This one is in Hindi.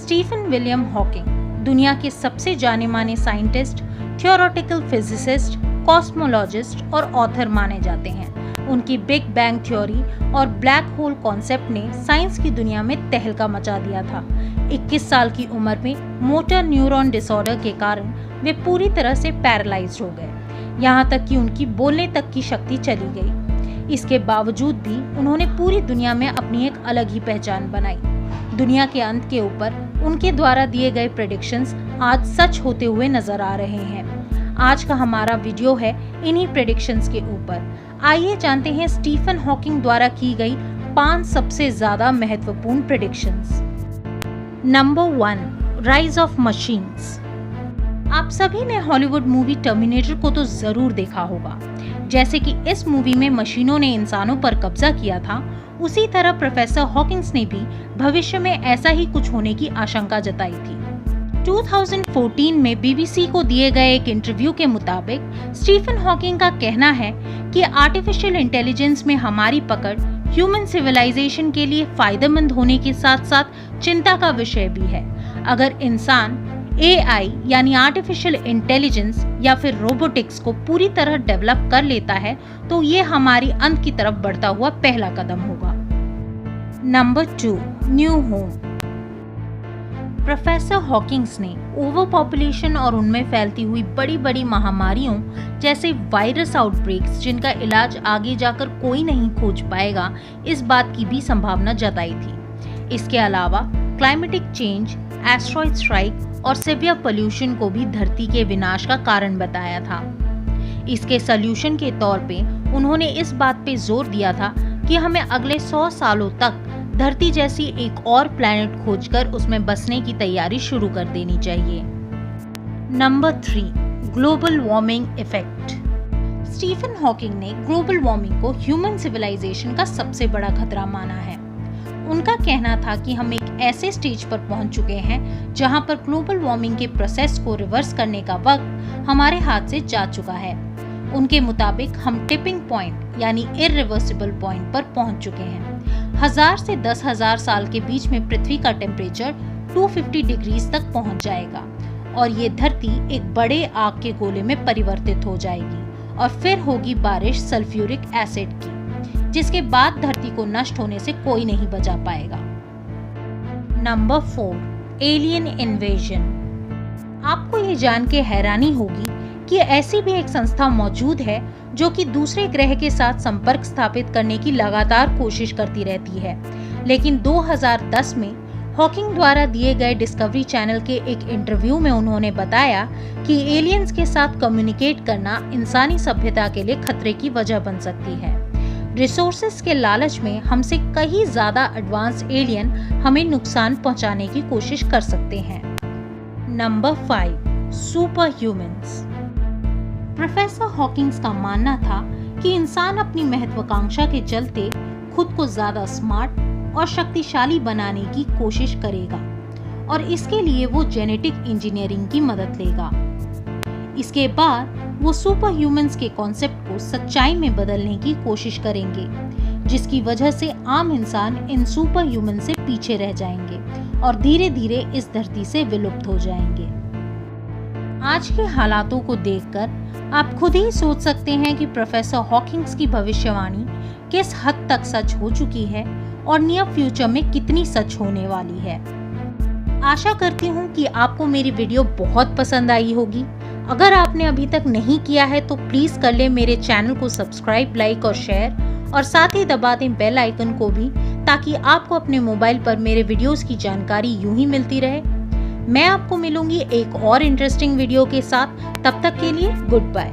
स्टीफन विलियम हॉकिंग दुनिया के सबसे जाने माने साइंटिस्ट, थियोरेटिकल फिजिसिस्ट, कॉस्मोलॉजिस्ट और ऑथर माने जाते हैं। उनकी बिग बैंग थ्योरी और ब्लैक होल कॉन्सेप्ट ने साइंस की दुनिया में तहलका मचा दिया था। 21 साल की उम्र में मोटर न्यूरॉन डिसऑर्डर के कारण वे पूरी तरह से पैरालाइज्ड हो गए, यहाँ तक कि उनकी बोलने तक की शक्ति चली गई। इसके बावजूद भी उन्होंने पूरी दुनिया में अपनी एक अलग ही पहचान बनाई। दुनिया के अंत के ऊपर उनके द्वारा दिए गए प्रेडिक्शंस आज सच होते हुए नजर आ रहे हैं। आज का हमारा वीडियो है इन्हीं प्रेडिक्शंस के ऊपर। आइए जानते हैं स्टीफन हॉकिंग द्वारा की गई 5 सबसे ज्यादा महत्वपूर्ण predictions. Number 1, rise of machines. आप सभी ने हॉलीवुड मूवी टर्मिनेटर को तो जरूर देखा होगा। जैसे कि इस मूवी में मशीनों ने इंसानों पर कब्जा किया था, उसी तरह प्रोफेसर हॉकिंग्स ने भी भविष्य में ऐसा ही कुछ होने की आशंका जताई थी। 2014 में बीबीसी को दिए गए एक इंटरव्यू के मुताबिक स्टीफन हॉकिंग का कहना है कि आर्टिफिशियल इंटेलिजेंस में हमारी पकड़ ह्यूमन सिविलाइजेशन के लिए फायदेमंद होने के साथ साथ चिंता का विषय भी है। अगर इंसान AI यानी आर्टिफिशियल इंटेलिजेंस या फिर रोबोटिक्स को पूरी तरह डेवलप कर लेता है तो ये हमारी अंत की तरफ बढ़ता हुआ पहला कदम होगा। Number 2, new home. Professor Hawkings ने ओवर पॉपुलेशन और उनमें फैलती हुई बड़ी बड़ी महामारियों जैसे वायरस आउटब्रेक्स जिनका इलाज आगे जाकर कोई नहीं खोज पाएगा, इस बात की भी संभावना जताई थी। इसके अलावा क्लाइमेटिक चेंज, एस्ट्रॉइड स्ट्राइक और सिवियर पोल्यूशन को भी धरती के विनाश का कारण बताया था। इसके सॉल्यूशन के तौर पे उन्होंने इस बात पे जोर दिया था कि हमें अगले 100 सालों तक धरती जैसी एक और प्लैनेट खोजकर उसमें बसने की तैयारी शुरू कर देनी चाहिए। Number 3, global warming effect. Stephen Hawking ने ग्लोबल वार्मिंग को ह्यूमन सिविलाइजेशन का सबसे बड़ा खतरा माना है। उनका कहना था कि हम एक ऐसे स्टेज पर पहुंच चुके हैं जहां पर ग्लोबल वार्मिंग के प्रोसेस को रिवर्स करने का वक्त हमारे हाथ से जा चुका है। उनके मुताबिक हम टिपिंग पॉइंट यानी इररिवर्सिबल पॉइंट पर पहुंच चुके हैं। 1000 से 10,000 साल के बीच में पृथ्वी का टेम्परेचर 250 डिग्रीज तक पहुंच जाएगा और ये धरती एक बड़े आग के गोले में परिवर्तित हो जाएगी और फिर होगी बारिश सल्फ्यूरिक एसिड की, जिसके बाद धरती को नष्ट होने से कोई नहीं बचा पाएगा। Number 4, alien invasion. आपको ये जान के हैरानी होगी कि ऐसी भी एक संस्था मौजूद है जो कि दूसरे ग्रह के साथ संपर्क स्थापित करने की लगातार कोशिश करती रहती है। लेकिन 2010 में हॉकिंग द्वारा दिए गए डिस्कवरी चैनल के एक इंटरव्यू में उन्होंने बताया कि एलियंस के साथ कम्युनिकेट करना इंसानी सभ्यता के लिए खतरे की वजह बन सकती है। रिसोर्सेस के लालच में हमसे कहीं ज्यादा एडवांस एलियन हमें नुकसान पहुंचाने की कोशिश कर सकते हैं। Number 5, super humans. Professor Hawkings का मानना था कि इंसान अपनी महत्वाकांक्षा के चलते खुद को ज्यादा स्मार्ट और शक्तिशाली बनाने की कोशिश करेगा और इसके लिए वो जेनेटिक इंजीनियरिंग की मदद लेगा। इसके बाद वो सुपर ह्यूमंस के कॉन्सेप्ट को सच्चाई में बदलने की कोशिश करेंगे, जिसकी वजह से आम इंसान इन सुपर ह्यूमन से पीछे रह जाएंगे और धीरे धीरे इस धरती से विलुप्त हो जाएंगे। आज के हालातों को देखकर आप खुद ही सोच सकते हैं कि प्रोफेसर हॉकिंग्स की भविष्यवाणी किस हद तक सच हो चुकी है और नियर फ्यूचर में कितनी सच होने वाली है। आशा करती हूँ कि आपको मेरी वीडियो बहुत पसंद आई होगी। अगर आपने अभी तक नहीं किया है तो प्लीज कर ले मेरे चैनल को सब्सक्राइब, लाइक और शेयर और साथ ही दबा दें बेल आइकन को भी, ताकि आपको अपने मोबाइल पर मेरे वीडियोस की जानकारी यूं ही मिलती रहे। मैं आपको मिलूंगी एक और इंटरेस्टिंग वीडियो के साथ। तब तक के लिए गुड बाय।